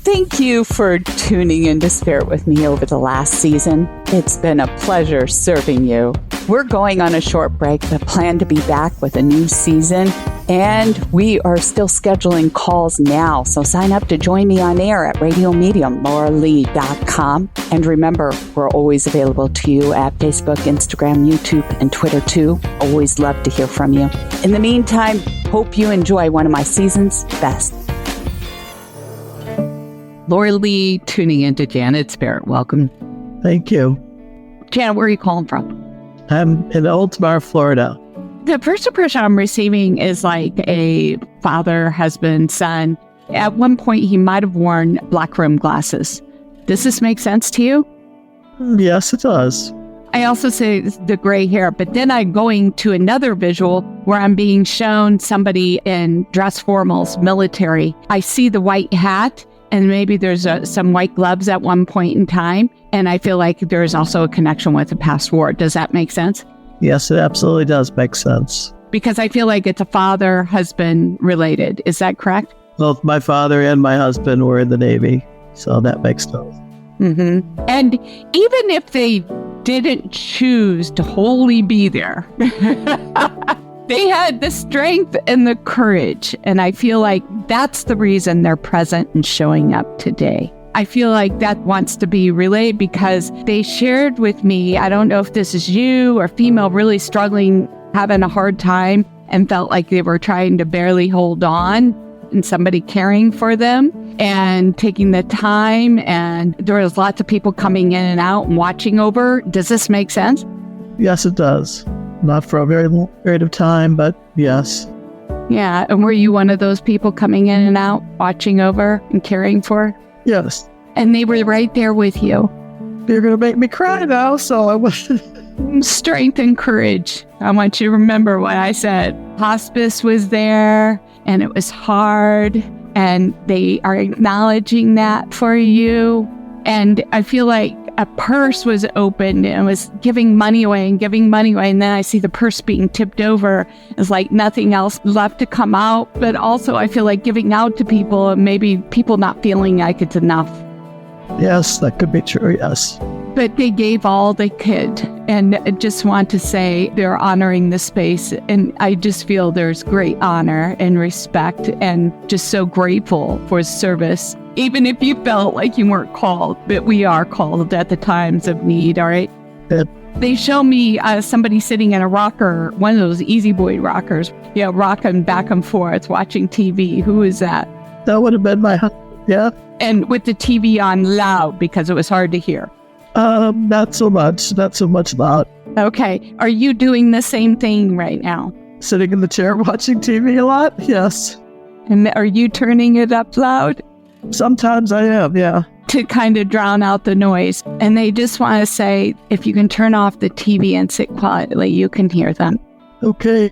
Thank you for tuning into Spirit with me over the last season. It's been a pleasure serving you. We're going on a short break, but plan to be back with a new season. And we are still scheduling calls now, so sign up to join me on air at radiomediumlauralee.com. And remember, we're always available to you at Facebook, Instagram, YouTube, and Twitter too. Always love to hear from you. In the meantime, hope you enjoy one of my season's best. Laura Lee tuning into Janet Spirit. Welcome. Thank you. Janet, where are you calling from? I'm in Oldsmar, Florida. The first impression I'm receiving is like a father, husband, son. At one point, he might have worn black rimmed glasses. Does this make sense to you? Yes, it does. I also say the gray hair, but then I'm going to another visual where I'm being shown somebody in dress formals, military. I see the white hat, and maybe there's some white gloves at one point in time. And I feel like there's also a connection with the past war. Does that make sense? Yes, it absolutely does make sense. Because I feel like it's a father-husband related. Is that correct? Both my father and my husband were in the Navy, so that makes sense. Mm-hmm. And even if they didn't choose to wholly be there, they had the strength and the courage. And I feel like that's the reason they're present and showing up today. I feel like that wants to be relayed because they shared with me, I don't know if this is you or female, really struggling, having a hard time, and felt like they were trying to barely hold on and somebody caring for them and taking the time. And there was lots of people coming in and out and watching over. Does this make sense? Yes, it does. Not for a very long period of time, but yes. Yeah. And were you one of those people coming in and out, watching over and caring for? Yes. And they were right there with you. You're going to make me cry now, so I was... Strength and courage. I want you to remember what I said. Hospice was there, and it was hard, and they are acknowledging that for you. And I feel like a purse was opened and was giving money away, and then I see the purse being tipped over. It's like nothing else left to come out. But also I feel like giving out to people and maybe people not feeling like it's enough. Yes, that could be true, yes. But they gave all they could. And I just want to say they're honoring the space. And I just feel there's great honor and respect and just so grateful for service. Even if you felt like you weren't called, but we are called at the times of need, all right? Yeah. They show me somebody sitting in a rocker, one of those Easy Boy rockers, rocking back and forth, watching TV. Who is that? That would have been my husband, yeah. And with the TV on loud because it was hard to hear. Not so much loud. Okay. Are you doing the same thing right now? Sitting in the chair watching TV a lot? Yes. And are you turning it up loud? Sometimes I am, yeah. To kind of drown out the noise. And they just want to say, if you can turn off the TV and sit quietly, you can hear them. Okay.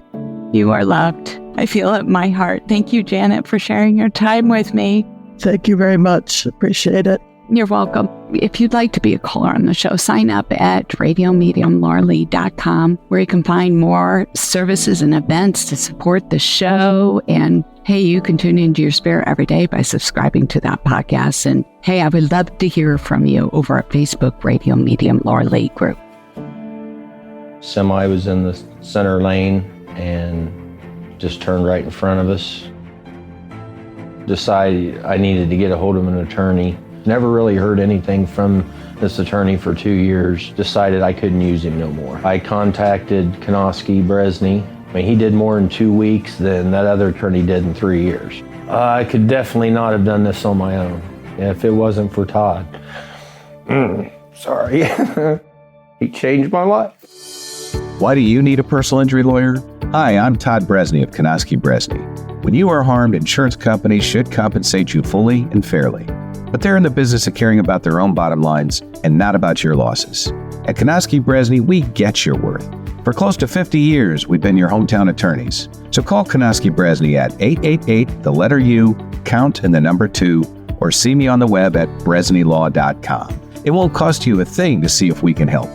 You are loved. I feel it in my heart. Thank you, Janet, for sharing your time with me. Thank you very much. Appreciate it. You're welcome. If you'd like to be a caller on the show, sign up at radiomediumlauralee.com, where you can find more services and events to support the show. And hey, you can tune into your spirit every day by subscribing to that podcast. And hey, I would love to hear from you over at Facebook Radio Medium Laura Lee Group. Semi was in the center lane and just turned right in front of us. Decided I needed to get a hold of an attorney. Never really heard anything from this attorney for 2 years. Decided I couldn't use him no more. I contacted Konoski Bresney. I mean, he did more in 2 weeks than that other attorney did in 3 years. I could definitely not have done this on my own if it wasn't for Todd. Sorry. He changed my life. Why do you need a personal injury lawyer? Hi, I'm Todd Bresney of Konoski Bresney. When you are harmed, insurance companies should compensate you fully and fairly. But they're in the business of caring about their own bottom lines and not about your losses. At Konoski Bresney, we get your worth. For close to 50 years, we've been your hometown attorneys. So call Konoski Bresney at 888-U, count and the number 2, or see me on the web at bresneylaw.com. It won't cost you a thing to see if we can help.